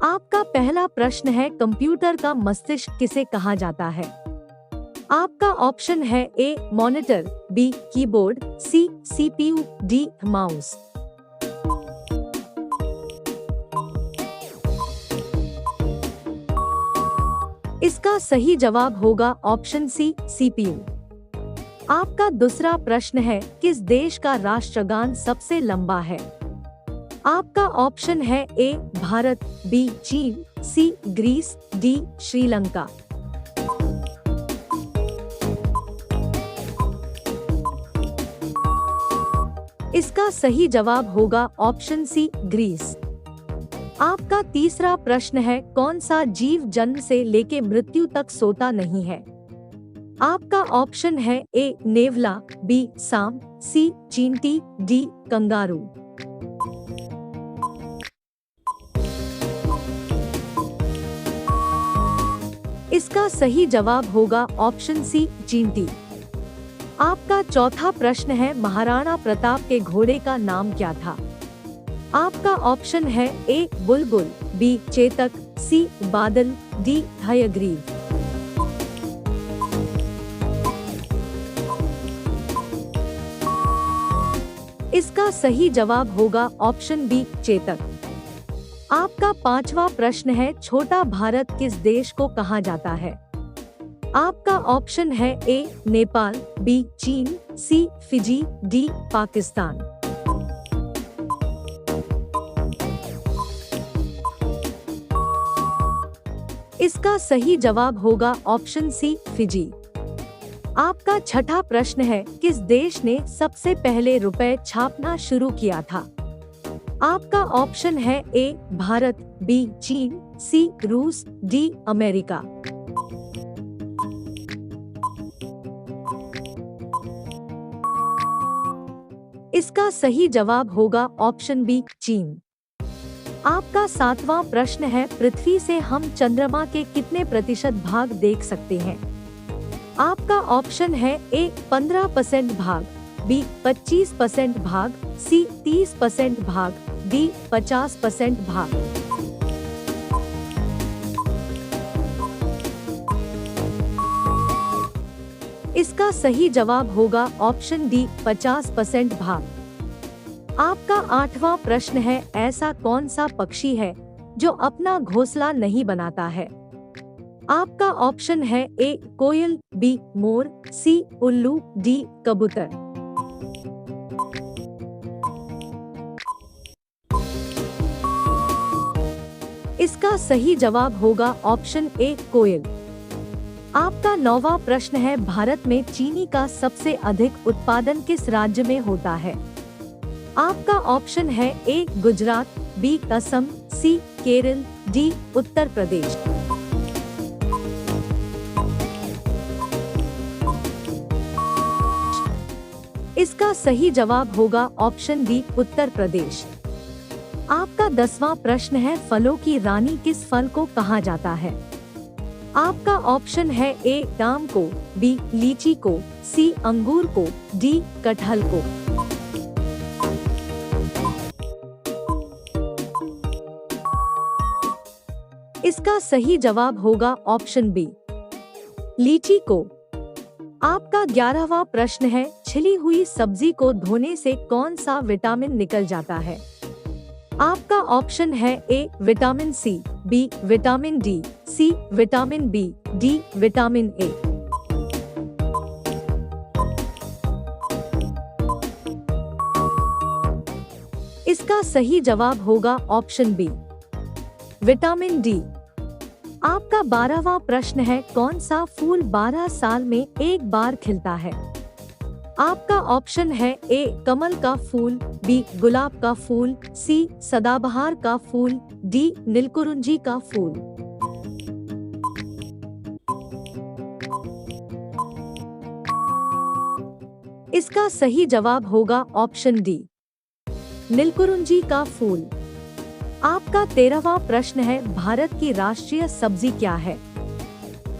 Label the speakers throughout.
Speaker 1: आपका पहला प्रश्न है, कंप्यूटर का मस्तिष्क किसे कहा जाता है? आपका ऑप्शन है A monitor, B keyboard, C CPU, D mouse. इसका सही जवाब होगा ऑप्शन सी सीपीयू। आपका दूसरा प्रश्न है, किस देश का राष्ट्रगान सबसे लंबा है? आपका ऑप्शन है ए भारत, बी चीन, सी ग्रीस, डी श्रीलंका। इसका सही जवाब होगा ऑप्शन सी ग्रीस। आपका तीसरा प्रश्न है, कौन सा जीव जन्म से लेके मृत्यु तक सोता नहीं है? आपका ऑप्शन है ए नेवला, बी सांप, सी चींटी, डी कंगारू। इसका सही जवाब होगा ऑप्शन सी चींटी। आपका चौथा प्रश्न है, महाराणा प्रताप के घोड़े का नाम क्या था? आपका ऑप्शन है ए बुलबुल, बी चेतक, सी बादल, डी हयग्रीव। इसका सही जवाब होगा ऑप्शन बी चेतक। आपका पांचवा प्रश्न है, छोटा भारत किस देश को कहा जाता है? आपका ऑप्शन है ए नेपाल, बी चीन, सी फिजी, डी पाकिस्तान। इसका सही जवाब होगा ऑप्शन सी फिजी। आपका छठा प्रश्न है, किस देश ने सबसे पहले रुपए छापना शुरू किया था? आपका ऑप्शन है ए भारत, बी चीन, सी रूस, डी अमेरिका। इसका सही जवाब होगा ऑप्शन बी चीन। आपका सातवां प्रश्न है, पृथ्वी से हम चंद्रमा के कितने प्रतिशत भाग देख सकते हैं? आपका ऑप्शन है ए 15% भाग, बी 25% भाग, सी 30% भाग, डी 50% भाग। इसका सही जवाब होगा ऑप्शन डी 50% भाग। आपका आठवां प्रश्न है, ऐसा कौन सा पक्षी है जो अपना घोंसला नहीं बनाता है? आपका ऑप्शन है ए कोयल, बी मोर, सी उल्लू, डी कबूतर। इसका सही जवाब होगा ऑप्शन ए कोयल। आपका नौवां प्रश्न है, भारत में चीनी का सबसे अधिक उत्पादन किस राज्य में होता है? आपका ऑप्शन है ए गुजरात, बी असम, सी केरल, डी उत्तर प्रदेश। इसका सही जवाब होगा ऑप्शन डी उत्तर प्रदेश। आपका 10वां प्रश्न है, फलों की रानी किस फल को कहा जाता है? आपका ऑप्शन है ए आम को, बी लीची को, सी अंगूर को, डी कटहल को। इसका सही जवाब होगा ऑप्शन बी लीची को। आपका 11वां प्रश्न है, छिली हुई सब्जी को धोने से कौन सा विटामिन निकल जाता है? आपका ऑप्शन है A vitamin C, B vitamin D, C vitamin B, D vitamin A. इसका सही जवाब होगा ऑप्शन बी विटामिन डी। आपका 12वां प्रश्न है, कौन सा फूल 12 साल में एक बार खिलता है? आपका ऑप्शन है ए कमल का फूल, बी गुलाब का फूल, सी सदाबहार का फूल, डी नीलकुरुंजी का फूल। इसका सही जवाब होगा ऑप्शन डी नीलकुरुंजी का फूल। आपका 13वां प्रश्न है, भारत की राष्ट्रीय सब्जी क्या है?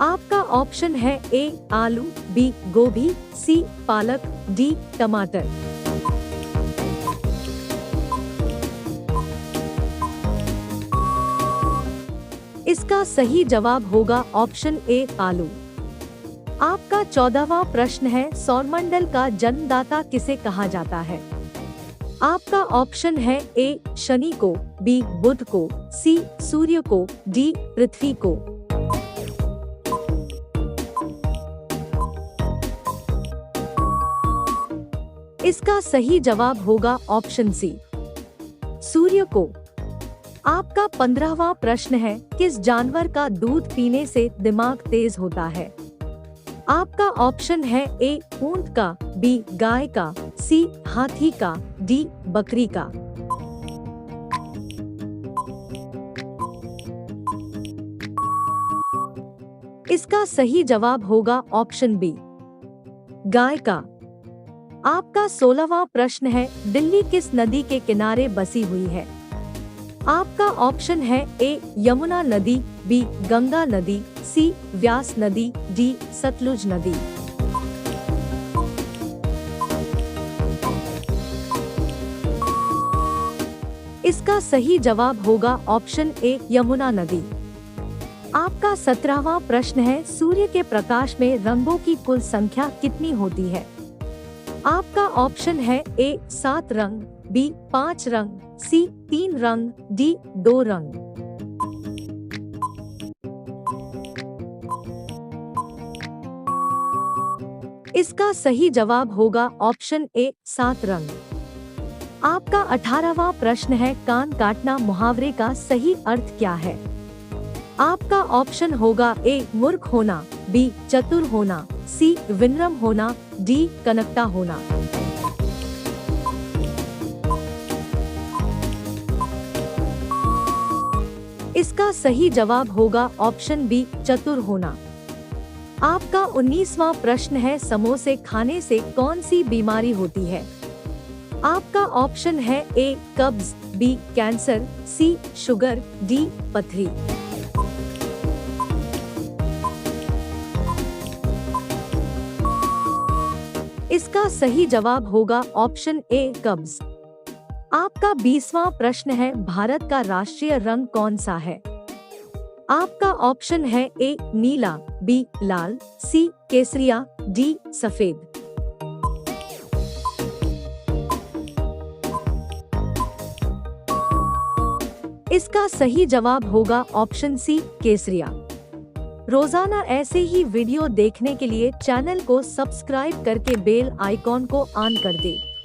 Speaker 1: आपका ऑप्शन है ए आलू, बी गोभी, सी पालक, डी टमाटर। इसका सही जवाब होगा ऑप्शन ए आलू। आपका 14वां प्रश्न है, सौरमंडल का जन्मदाता किसे कहा जाता है? आपका ऑप्शन है ए शनि को, बी बुध को, सी सूर्य को, डी पृथ्वी को। इसका सही जवाब होगा ऑप्शन सी सूर्य को। आपका 15वां प्रश्न है, किस जानवर का दूध पीने से दिमाग तेज होता है? आपका ऑप्शन है ए ऊंट का, बी गाय का, सी हाथी का, डी बकरी का। इसका सही जवाब होगा ऑप्शन बी गाय का। आपका 16वां प्रश्न है, दिल्ली किस नदी के किनारे बसी हुई है? आपका ऑप्शन है ए यमुना नदी, बी गंगा नदी, सी व्यास नदी, डी सतलुज नदी। इसका सही जवाब होगा ऑप्शन ए यमुना नदी। आपका 17वां प्रश्न है, सूर्य के प्रकाश में रंगों की कुल संख्या कितनी होती है? आपका ऑप्शन है ए 7 रंग, बी 5 रंग, सी 3 रंग, डी 2 रंग। इसका सही जवाब होगा ऑप्शन ए 7 रंग। आपका 18वां प्रश्न है, कान काटना मुहावरे का सही अर्थ क्या है? आपका ऑप्शन होगा ए मूर्ख होना, बी चतुर होना, सी विनम्र होना, डी कनकता होना। इसका सही जवाब होगा ऑप्शन बी चतुर होना। आपका 19वां प्रश्न है, समोसे खाने से कौन सी बीमारी होती है? आपका ऑप्शन है ए कब्ज, बी कैंसर, सी शुगर, डी पथरी। इसका सही जवाब होगा ऑप्शन ए कब्ज। आपका 20वां प्रश्न है, भारत का राष्ट्रीय रंग कौन सा है? आपका ऑप्शन है ए नीला, बी लाल, सी केसरिया, डी सफेद। इसका सही जवाब होगा ऑप्शन सी केसरिया। रोजाना ऐसे ही वीडियो देखने के लिए चैनल को सब्सक्राइब करके बेल आइकॉन को ऑन कर दे।